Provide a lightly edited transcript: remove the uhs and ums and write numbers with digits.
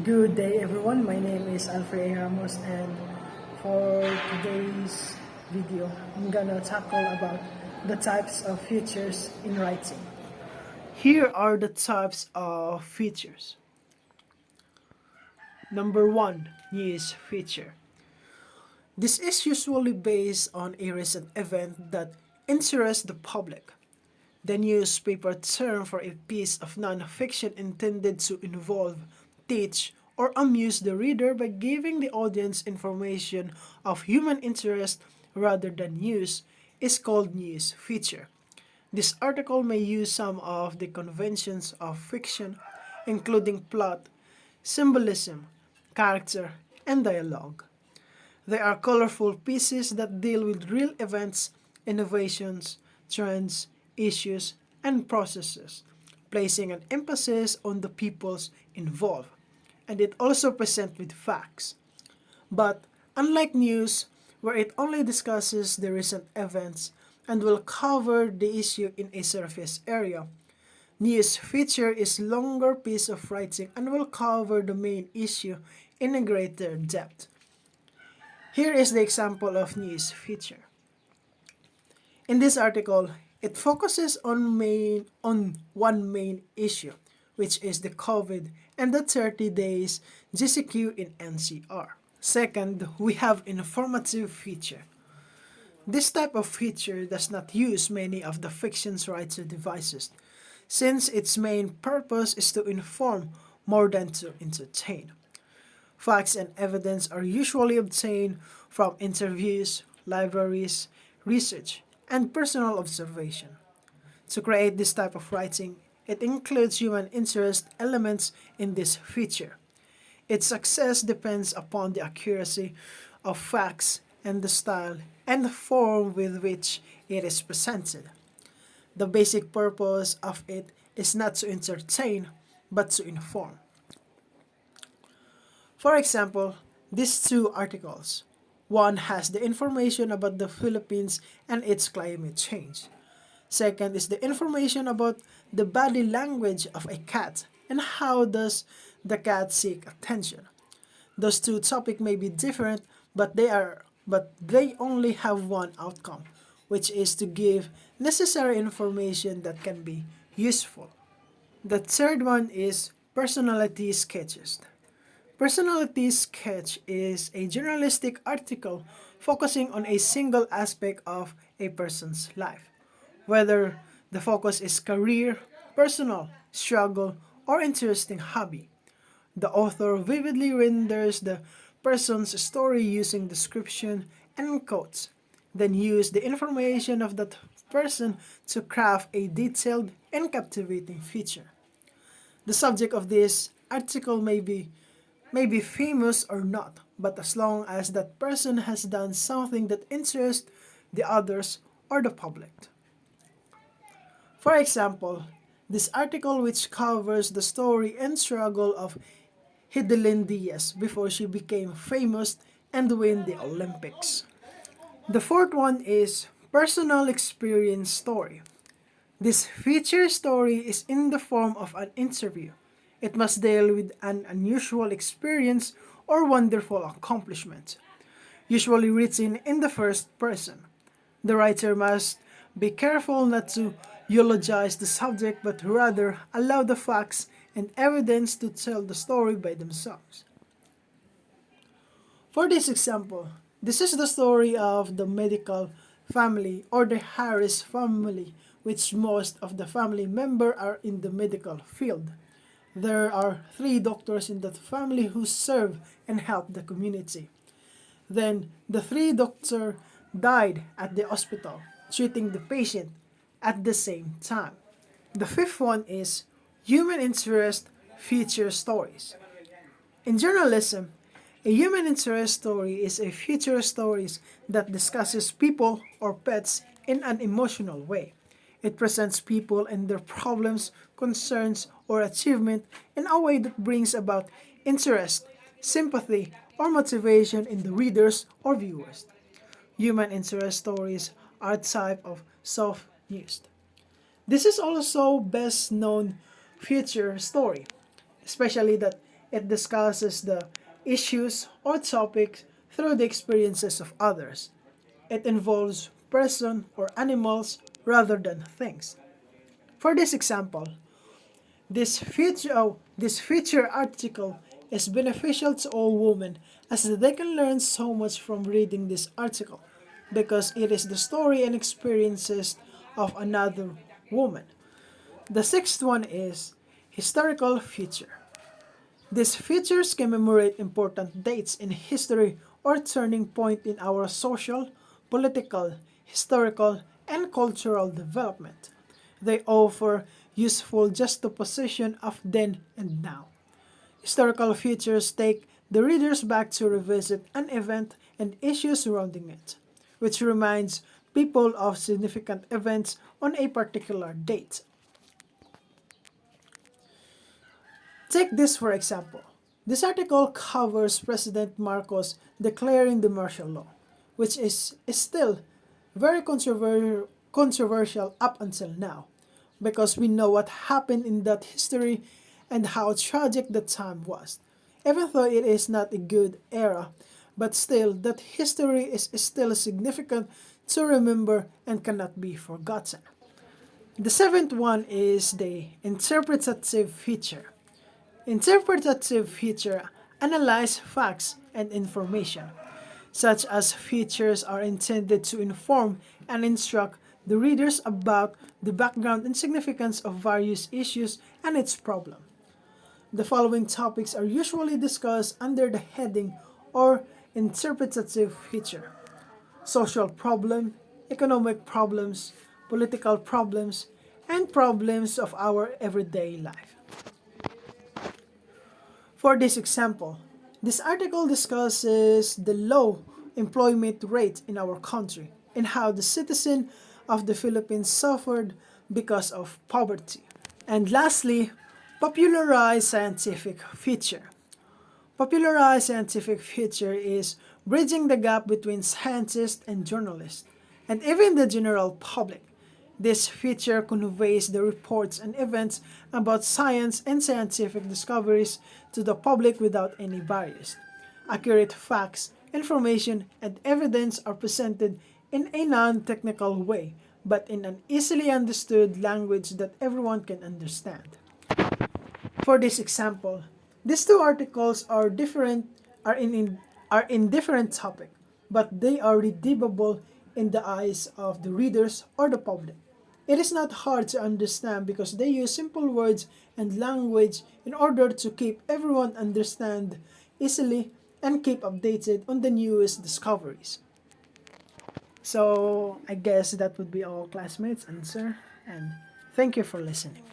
Good day, everyone. My name is Alfred A. Ramos, and for today's video, I'm gonna tackle about the types of features in writing. Here are the types of features. Number one, news feature. This is usually based on a recent event that interests the public. The newspaper term for a piece of non-fiction intended to involve, teach, or amuse the reader by giving the audience information of human interest rather than news is called news feature. This article may use some of the conventions of fiction, including plot, symbolism, character, and dialogue. They are colorful pieces that deal with real events, innovations, trends, issues, and processes, placing an emphasis on the peoples involved. And it also presents with facts. But unlike news, where it only discusses the recent events and will cover the issue in a surface area, news feature is longer piece of writing and will cover the main issue in a greater depth. Here is the example of news feature. In this article, it focuses on one main issue, which is the COVID and the 30 days GCQ in NCR. Second, we have informative feature. This type of feature does not use many of the fiction's writer devices, since its main purpose is to inform more than to entertain. Facts and evidence are usually obtained from interviews, libraries, research, and personal observation. To create this type of writing, it includes human interest elements in this feature. Its success depends upon the accuracy of facts and the style and the form with which it is presented. The basic purpose of it is not to entertain, but to inform. For example, these two articles. One has the information about the Philippines and its climate change. Second is the information about the body language of a cat and how does the cat seek attention. Those two topics may be different, but they only have one outcome, which is to give necessary information that can be useful. The third one is personality sketches. Personality sketch is a journalistic article focusing on a single aspect of a person's life, whether the focus is career, personal, struggle, or interesting hobby. The author vividly renders the person's story using description and quotes, then use the information of that person to craft a detailed and captivating feature. The subject of this article may be famous or not, but as long as that person has done something that interests the others or the public. For example, this article which covers the story and struggle of Hidilyn Diaz before she became famous and win the Olympics. The fourth one is personal experience story. This feature story is in the form of an interview. It must deal with an unusual experience or wonderful accomplishment, usually written in the first person. The writer must be careful not to eulogize the subject but rather allow the facts and evidence to tell the story by themselves. For this example, this is the story of the medical family or the Harris family, which most of the family members are in the medical field. There are three doctors in that family who serve and help the community. Then the three doctors died at the hospital, treating the patient at the same time. The fifth one is human interest feature stories. In journalism, a human interest story is a feature stories that discusses people or pets in an emotional way. It presents people and their problems, concerns, or achievement in a way that brings about interest, sympathy, or motivation in the readers or viewers. Human interest stories are a type of soft news. This is also best known feature story, especially that It discusses the issues or topics through the experiences of others. It involves person or animals rather than things. For this example, this feature article is beneficial to all women as they can learn so much from reading this article because it is the story and experiences of another woman. The sixth one is historical feature. These features commemorate important dates in history or turning point in our social, political, historical, and cultural development. They offer useful juxtaposition of then and now. Historical features take the readers back to revisit an event and issues surrounding it, which reminds people of significant events on a particular date. Take this for example. This article covers President Marcos declaring the martial law, which is still very controversial up until now, because we know what happened in that history and how tragic the time was. Even though it is not a good era, but still that history is still significant to remember and cannot be forgotten. The seventh one is the interpretative feature. Interpretative feature analyze facts and information. Such as features are intended to inform and instruct the readers about the background and significance of various issues and its problem. The following topics are usually discussed under the heading or interpretative feature: social problem, economic problems, political problems, and problems of our everyday life. For this example, this article discusses the low employment rate in our country and how the citizen of the Philippines suffered because of poverty. And lastly, popularized scientific feature. Popularized scientific feature is bridging the gap between scientists and journalists, and even the general public. This feature conveys the reports and events about science and scientific discoveries to the public without any bias. Accurate facts, information, and evidence are presented in a non-technical way, but in an easily understood language that everyone can understand. For this example, these two articles are in different topic, but they are redeemable in the eyes of the readers or the public. It is not hard to understand because they use simple words and language in order to keep everyone understand easily and keep updated on the newest discoveries. So I guess that would be all classmates answer, and thank you for listening.